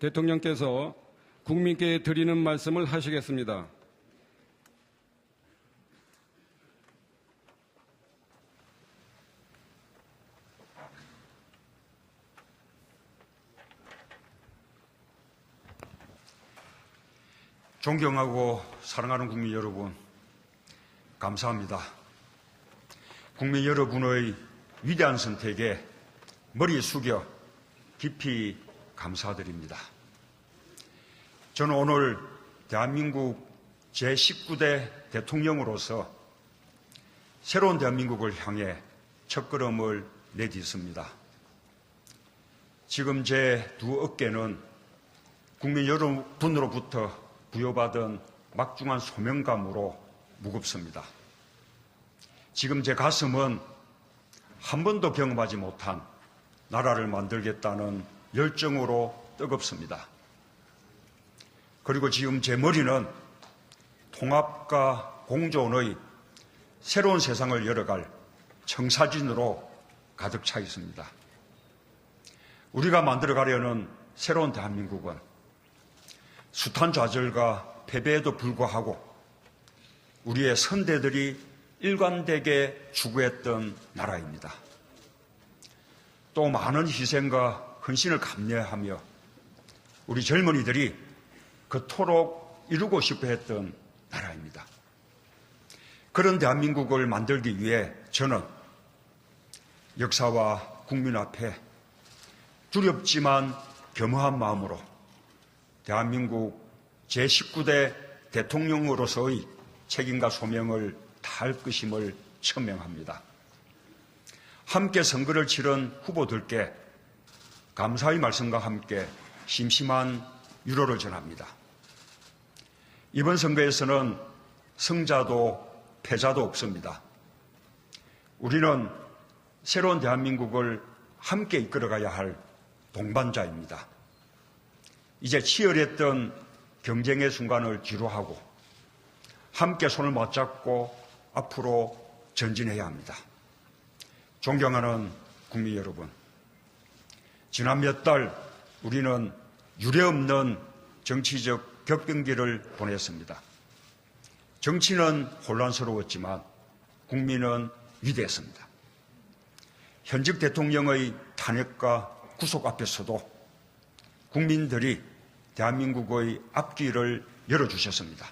대통령께서 국민께 드리는 말씀을 하시겠습니다. 존경하고 사랑하는 국민 여러분, 감사합니다. 국민 여러분의 위대한 선택에 머리 숙여 깊이 감사드립니다. 저는 오늘 대한민국 제19대 대통령으로서 새로운 대한민국을 향해 첫걸음을 내딛습니다. 지금 제 두 어깨는 국민 여러분으로부터 부여받은 막중한 소명감으로 무겁습니다. 지금 제 가슴은 한 번도 경험하지 못한 나라를 만들겠다는 열정으로 뜨겁습니다. 그리고 지금 제 머리는 통합과 공존의 새로운 세상을 열어갈 청사진으로 가득 차 있습니다. 우리가 만들어가려는 새로운 대한민국은 숱한 좌절과 패배에도 불구하고 우리의 선대들이 일관되게 추구했던 나라입니다. 또 많은 희생과 헌신을 감내하며 우리 젊은이들이 그토록 이루고 싶어 했던 나라입니다. 그런 대한민국을 만들기 위해 저는 역사와 국민 앞에 두렵지만 겸허한 마음으로 대한민국 제19대 대통령으로서의 책임과 소명을 다할 것임을 천명합니다. 함께 선거를 치른 후보들께 감사의 말씀과 함께 심심한 유로를 전합니다. 이번 선거에서는 승자도 패자도 없습니다. 우리는 새로운 대한민국을 함께 이끌어가야 할 동반자입니다. 이제 치열했던 경쟁의 순간을 뒤로하고 함께 손을 맞잡고 앞으로 전진해야 합니다. 존경하는 국민 여러분, 지난 몇 달 우리는 유례없는 정치적 격변기를 보냈습니다. 정치는 혼란스러웠지만 국민은 위대했습니다. 현직 대통령의 탄핵과 구속 앞에서도 국민들이 대한민국의 앞길을 열어주셨습니다.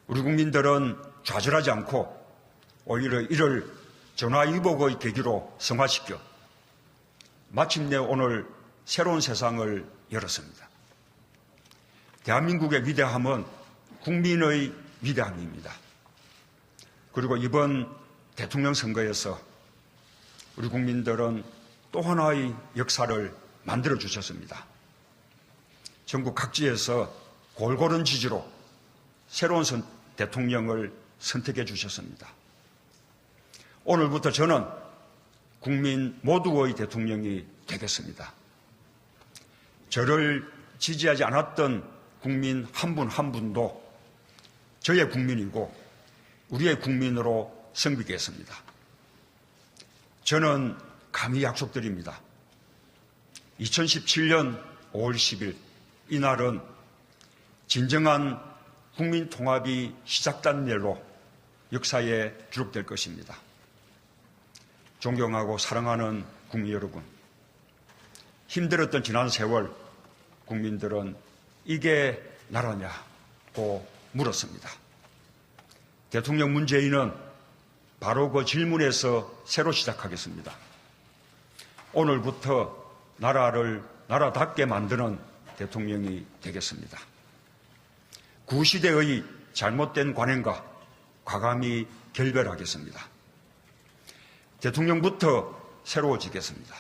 우리 국민들은 좌절하지 않고 오히려 이를 전화위복의 계기로 성화시켜 마침내 오늘 새로운 세상을 열었습니다. 대한민국의 위대함은 국민의 위대함입니다. 그리고 이번 대통령 선거에서 우리 국민들은 또 하나의 역사를 만들어주셨습니다. 전국 각지에서 골고른 지지로 새로운 대통령을 선택해 주셨습니다. 오늘부터 저는 국민 모두의 대통령이 되겠습니다. 저를 지지하지 않았던 국민 한 분 한 분도 저의 국민이고 우리의 국민으로 섬기겠습니다. 저는 감히 약속드립니다. 2017년 5월 10일 이날은 진정한 국민 통합이 시작된 날로 역사에 기록될 것입니다. 존경하고 사랑하는 국민 여러분, 힘들었던 지난 세월 국민들은 이게 나라냐고 물었습니다. 대통령 문재인은 바로 그 질문에서 새로 시작하겠습니다. 오늘부터 나라를 나라답게 만드는 대통령이 되겠습니다. 구시대의 잘못된 관행과 과감히 결별하겠습니다. 대통령부터 새로워지겠습니다.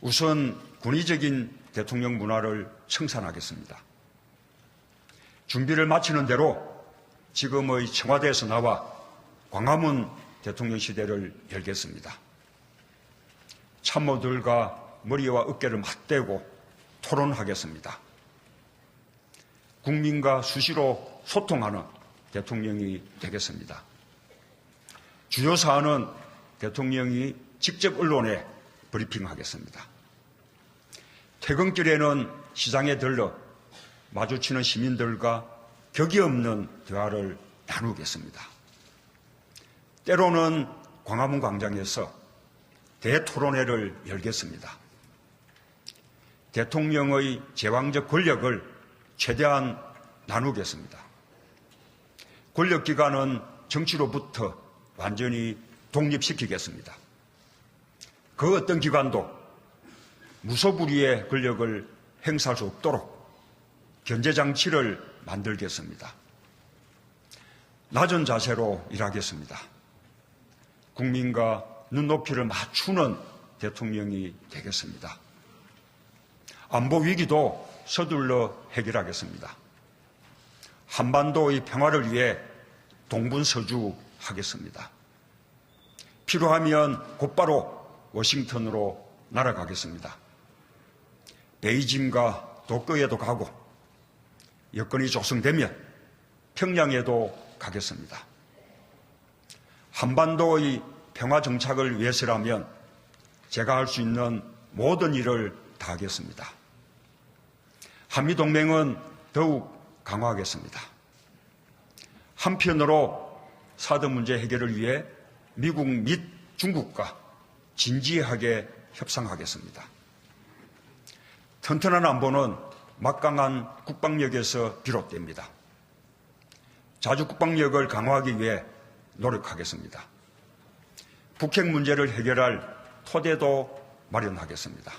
우선 권위적인 대통령 문화를 청산하겠습니다. 준비를 마치는 대로 지금의 청와대에서 나와 광화문 대통령 시대를 열겠습니다. 참모들과 머리와 어깨를 맞대고 토론하겠습니다. 국민과 수시로 소통하는 대통령이 되겠습니다. 주요 사안은 대통령이 직접 언론에 브리핑하겠습니다. 퇴근길에는 시장에 들러 마주치는 시민들과 격이 없는 대화를 나누겠습니다. 때로는 광화문 광장에서 대토론회를 열겠습니다. 대통령의 제왕적 권력을 최대한 나누겠습니다. 권력기관은 정치로부터 완전히 독립시키겠습니다. 그 어떤 기관도 무소불위의 권력을 행사할 수 없도록 견제장치를 만들겠습니다. 낮은 자세로 일하겠습니다. 국민과 눈높이를 맞추는 대통령이 되겠습니다. 안보 위기도 서둘러 해결하겠습니다. 한반도의 평화를 위해 동분서주하겠습니다. 필요하면 곧바로 워싱턴으로 날아가겠습니다. 베이징과 도쿄에도 가고 여건이 조성되면 평양에도 가겠습니다. 한반도의 평화 정착을 위해서라면 제가 할 수 있는 모든 일을 다하겠습니다. 한미동맹은 더욱 강화하겠습니다. 한편으로 사드 문제 해결을 위해 미국 및 중국과 진지하게 협상하겠습니다. 튼튼한 안보는 막강한 국방력에서 비롯됩니다. 자주 국방력을 강화하기 위해 노력하겠습니다. 북핵 문제를 해결할 토대도 마련하겠습니다.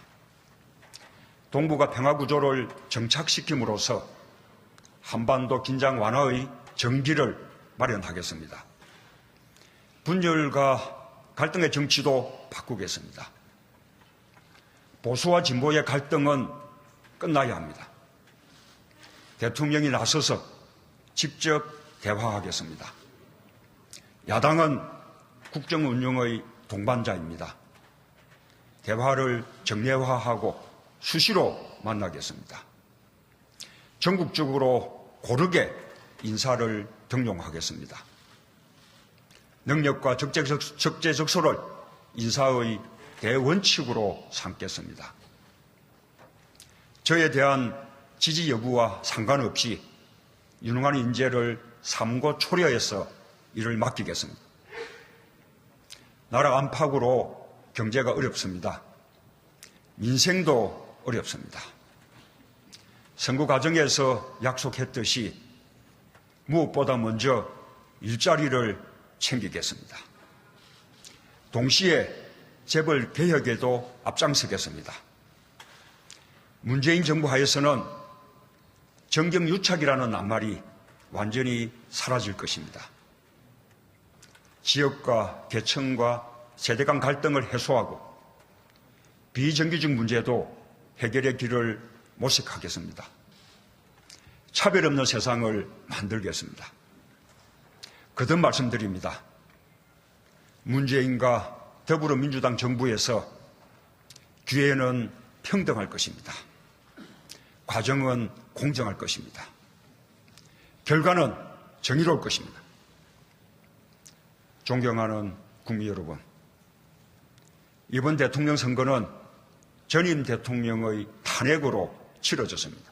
동북아 평화구조를 정착시킴으로써 한반도 긴장 완화의 전기를 마련하겠습니다. 분열과 갈등의 정치도 바꾸겠습니다. 보수와 진보의 갈등은 끝나야 합니다. 대통령이 나서서 직접 대화하겠습니다. 야당은 국정 운영의 동반자입니다. 대화를 정례화하고 수시로 만나겠습니다. 전국적으로 고르게 인사를 등용하겠습니다. 능력과 적재적소를 인사의 대원칙으로 삼겠습니다. 저에 대한 지지 여부와 상관없이 유능한 인재를 삼고 초려해서 일을 맡기겠습니다. 나라 안팎으로 경제가 어렵습니다. 민생도 어렵습니다. 선거 과정에서 약속했듯이 무엇보다 먼저 일자리를 챙기겠습니다. 동시에 재벌 개혁에도 앞장서겠습니다. 문재인 정부 하에서는 정경유착이라는 낱말이 완전히 사라질 것입니다. 지역과 계층과 세대 간 갈등을 해소하고 비정규직 문제도 해결의 길을 모색하겠습니다. 차별 없는 세상을 만들겠습니다. 거듭 말씀드립니다. 문재인과 더불어민주당 정부에서 기회는 평등할 것입니다. 과정은 공정할 것입니다. 결과는 정의로울 것입니다. 존경하는 국민 여러분, 이번 대통령 선거는 전임 대통령의 탄핵으로 치러졌습니다.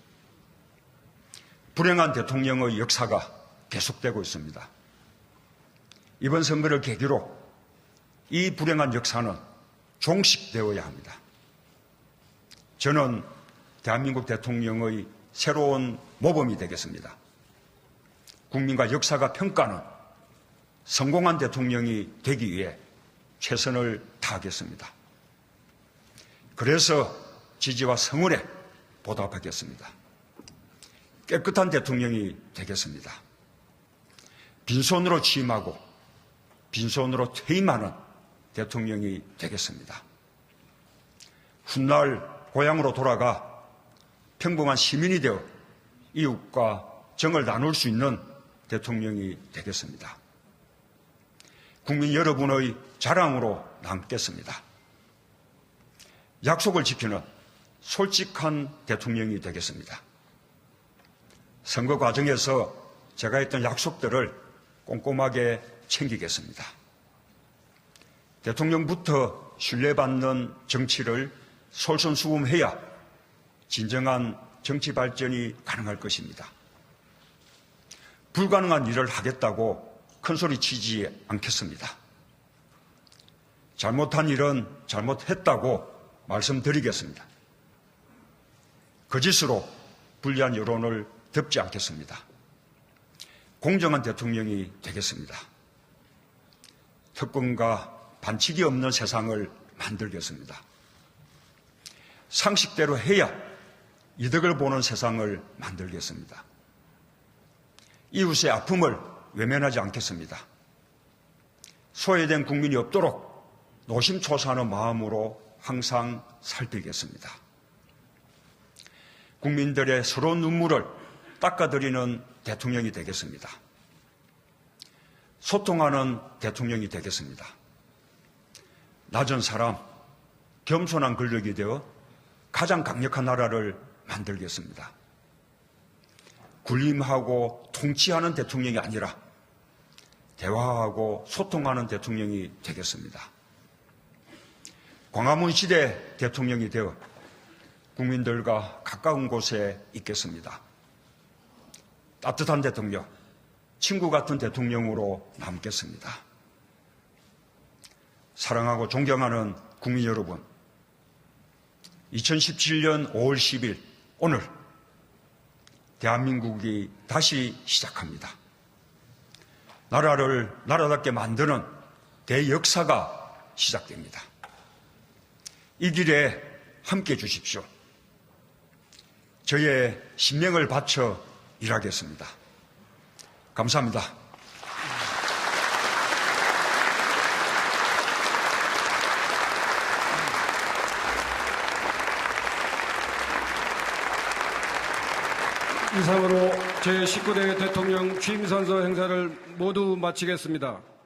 불행한 대통령의 역사가 계속되고 있습니다. 이번 선거를 계기로 이 불행한 역사는 종식되어야 합니다. 저는 대한민국 대통령의 새로운 모범이 되겠습니다. 국민과 역사가 평가하는 성공한 대통령이 되기 위해 최선을 다하겠습니다. 그래서 지지와 성원에 보답하겠습니다. 깨끗한 대통령이 되겠습니다. 빈손으로 취임하고 빈손으로 퇴임하는 대통령이 되겠습니다. 훗날 고향으로 돌아가 평범한 시민이 되어 이웃과 정을 나눌 수 있는 대통령이 되겠습니다. 국민 여러분의 자랑으로 남겠습니다. 약속을 지키는 솔직한 대통령이 되겠습니다. 선거 과정에서 제가 했던 약속들을 꼼꼼하게 챙기겠습니다. 대통령부터 신뢰받는 정치를 솔선수범해야 진정한 정치 발전이 가능할 것입니다. 불가능한 일을 하겠다고 큰소리 치지 않겠습니다. 잘못한 일은 잘못했다고 말씀드리겠습니다. 거짓으로 불리한 여론을 덮지 않겠습니다. 공정한 대통령이 되겠습니다. 특권과 반칙이 없는 세상을 만들겠습니다. 상식대로 해야 이득을 보는 세상을 만들겠습니다. 이웃의 아픔을 외면하지 않겠습니다. 소외된 국민이 없도록 노심초사하는 마음으로 항상 살피겠습니다. 국민들의 서러운 눈물을 닦아드리는 대통령이 되겠습니다. 소통하는 대통령이 되겠습니다. 낮은 사람, 겸손한 권력이 되어 가장 강력한 나라를 만들겠습니다. 군림하고 통치하는 대통령이 아니라 대화하고 소통하는 대통령이 되겠습니다. 광화문 시대 대통령이 되어 국민들과 가까운 곳에 있겠습니다. 따뜻한 대통령, 친구 같은 대통령으로 남겠습니다. 사랑하고 존경하는 국민 여러분, 2017년 5월 10일 오늘 대한민국이 다시 시작합니다. 나라를 나라답게 만드는 대역사가 시작됩니다. 이 길에 함께 해 주십시오. 저의 신명을 바쳐 일하겠습니다. 감사합니다. 이상으로 제19대 대통령 취임선서 행사를 모두 마치겠습니다.